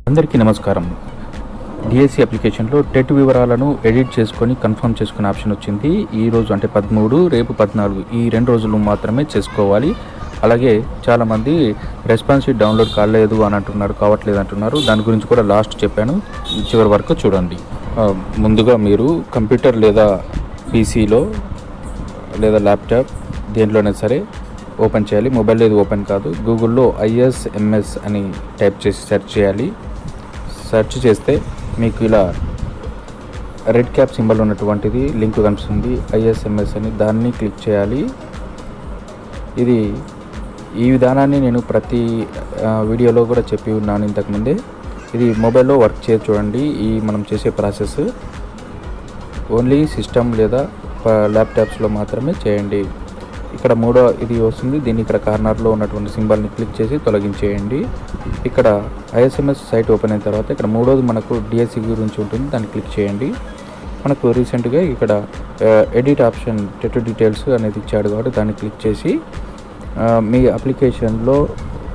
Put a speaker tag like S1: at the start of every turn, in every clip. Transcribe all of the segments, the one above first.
S1: అందరికీ నమస్కారం. డిఎస్సి అప్లికేషన్లో టెట్ వివరాలను ఎడిట్ చేసుకొని కన్ఫర్మ్ చేసుకునే ఆప్షన్ వచ్చింది. ఈరోజు అంటే 13, రేపు 14 ఈ 2 రోజులు మాత్రమే చేసుకోవాలి. అలాగే చాలామంది రెస్పాన్స్ షీట్ డౌన్లోడ్ కాలేదు అని అంటున్నారు, కావట్లేదు అంటున్నారు. దాని గురించి కూడా లాస్ట్ చెప్పాను, చివరి వరకు చూడండి. ముందుగా మీరు కంప్యూటర్ లేదా పీసీలో లేదా ల్యాప్టాప్ దేంట్లోనే సరే ఓపెన్ చేయాలి. మొబైల్ ఏది ఓపెన్ కాదు. గూగుల్లో ISMS అని టైప్ చేసి సెర్చ్ చేయాలి. సెర్చ్ చేస్తే మీకు ఇలా రెడ్ క్యాప్ సింబల్ ఉన్నటువంటిది లింక్ కనిపిస్తుంది, ISMS అని. దాన్ని క్లిక్ చేయాలి. ఈ విధానాన్ని నేను ప్రతి వీడియోలో కూడా చెప్పి ఉన్నాను ఇంతకుముందే. ఇది మొబైల్లో వర్క్ చేయదు చూడండి. మనం చేసే ప్రాసెస్ ఓన్లీ సిస్టమ్ లేదా ల్యాప్టాప్స్లో మాత్రమే చేయండి. ఇక్కడ ఇది వస్తుంది. దీన్ని ఇక్కడ కార్నర్లో ఉన్నటువంటి సింబల్ని క్లిక్ చేసి తొలగించేయండి. ఇక్కడ ISMS సైట్ ఓపెన్ అయిన తర్వాత ఇక్కడ మూడోది మనకు డిఎస్సి గురించి ఉంటుంది, దాన్ని క్లిక్ చేయండి. మనకు రీసెంట్గా ఇక్కడ ఎడిట్ ఆప్షన్ టెట్ డీటెయిల్స్ అనేది ఇచ్చాడు కాబట్టి దాన్ని క్లిక్ చేసి మీ అప్లికేషన్లో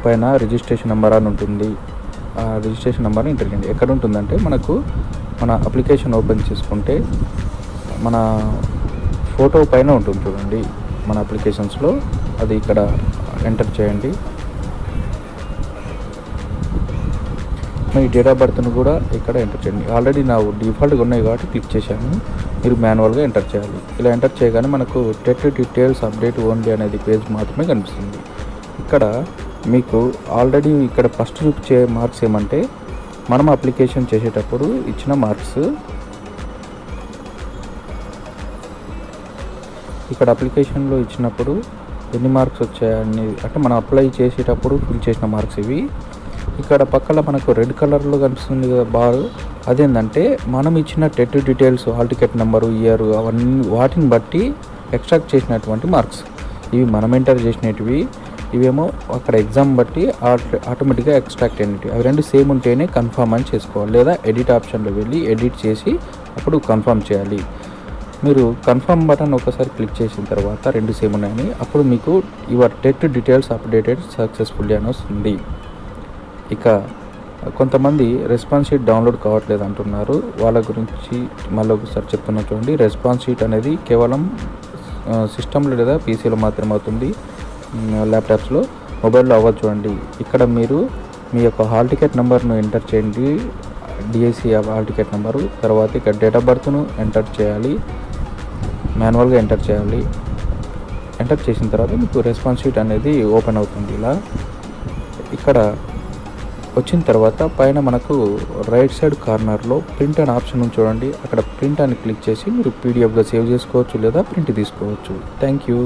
S1: పైన రిజిస్ట్రేషన్ నెంబర్ అని ఉంటుంది. ఆ రిజిస్ట్రేషన్ నెంబర్ని ఎంటర్ చేయండి. ఎక్కడ ఉంటుందంటే మనకు మన అప్లికేషన్ ఓపెన్ చేసుకుంటే మన ఫోటో పైన ఉంటుంది చూడండి, మన అప్లికేషన్స్లో. అది ఇక్కడ ఎంటర్ చేయండి. మీ డేట్ ఆఫ్ బర్త్ను కూడా ఇక్కడ ఎంటర్ చేయండి. ఆల్రెడీ నా డిఫాల్ట్గా ఉన్నాయి కాబట్టి క్లిక్ చేశాను. మీరు మాన్యువల్గా ఎంటర్ చేయాలి. ఇలా ఎంటర్ చేయగానే మనకు టెట్ డీటెయిల్స్ అప్డేట్ ఓన్లీ అనేది పేజ్ మాత్రమే కనిపిస్తుంది. ఇక్కడ మీకు ఆల్రెడీ ఇక్కడ ఫస్ట్ చూపించే మార్క్స్ ఏమంటే మనం అప్లికేషన్ చేసేటప్పుడు ఇచ్చిన మార్క్స్. ఇక్కడ అప్లికేషన్లో ఇచ్చినప్పుడు ఎన్ని మార్క్స్ వచ్చాయని, అంటే మనం అప్లై చేసేటప్పుడు ఫిల్ చేసిన మార్క్స్ ఇవి. ఇక్కడ పక్కన మనకు రెడ్ కలర్లో కనిపిస్తుంది కదా బార్, అదేంటంటే మనం ఇచ్చిన TET details, hall ticket number, year, అవన్నీ వాటిని బట్టి ఎక్స్ట్రాక్ట్ చేసినటువంటి మార్క్స్. ఇవి మనం ఎంటర్ చేసినవి, ఇవేమో అక్కడ ఎగ్జామ్ బట్టి ఆటోమేటిక్గా ఎక్స్ట్రాక్ట్ అయినవి. అవి రెండు సేమ్ ఉంటేనే కన్ఫర్మ్ అని చేసుకోవాలి, లేదా ఎడిట్ ఆప్షన్లో వెళ్ళి ఎడిట్ చేసి అప్పుడు కన్ఫర్మ్ చేయాలి. మీరు కన్ఫర్మ్ బటన్ ఒకసారి క్లిక్ చేసిన తర్వాత రెండు సేమ్ ఉన్నాయని, అప్పుడు మీకు your TET details updated successfully అని వస్తుంది. ఇక కొంతమంది రెస్పాన్స్ షీట్ డౌన్లోడ్ కావట్లేదు అంటున్నారు. వాళ్ళ గురించి మళ్ళీ ఒకసారి చెప్తున్నా చూడండి. రెస్పాన్స్ షీట్ అనేది కేవలం సిస్టంలో లేదా పీసీలో మాత్రమే అవుతుంది, ల్యాప్టాప్స్లో. మొబైల్లో అవ్వదు చూడండి. ఇక్కడ మీరు మీ యొక్క హాల్ టికెట్ నెంబర్ను ఎంటర్ చేయండి, డిఎస్సి హాల్ టికెట్ నెంబరు. తర్వాత ఇక్కడ డేట్ ఆఫ్ బర్త్ను ఎంటర్ చేయాలి, మాన్యువల్గా ఎంటర్ చేయాలి. ఎంటర్ చేసిన తర్వాత మీకు రెస్పాన్స్ షీట్ అనేది ఓపెన్ అవుతుంది. ఇలా ఇక్కడ వచ్చిన తర్వాత పైన మనకు రైట్ సైడ్ కార్నర్లో ప్రింట్ అనే ఆప్షన్ ఉంది చూడండి. అక్కడ ప్రింట్ అని క్లిక్ చేసి మీరు PDFగా సేవ్ చేసుకోవచ్చు లేదా ప్రింట్ తీసుకోవచ్చు. Thank you.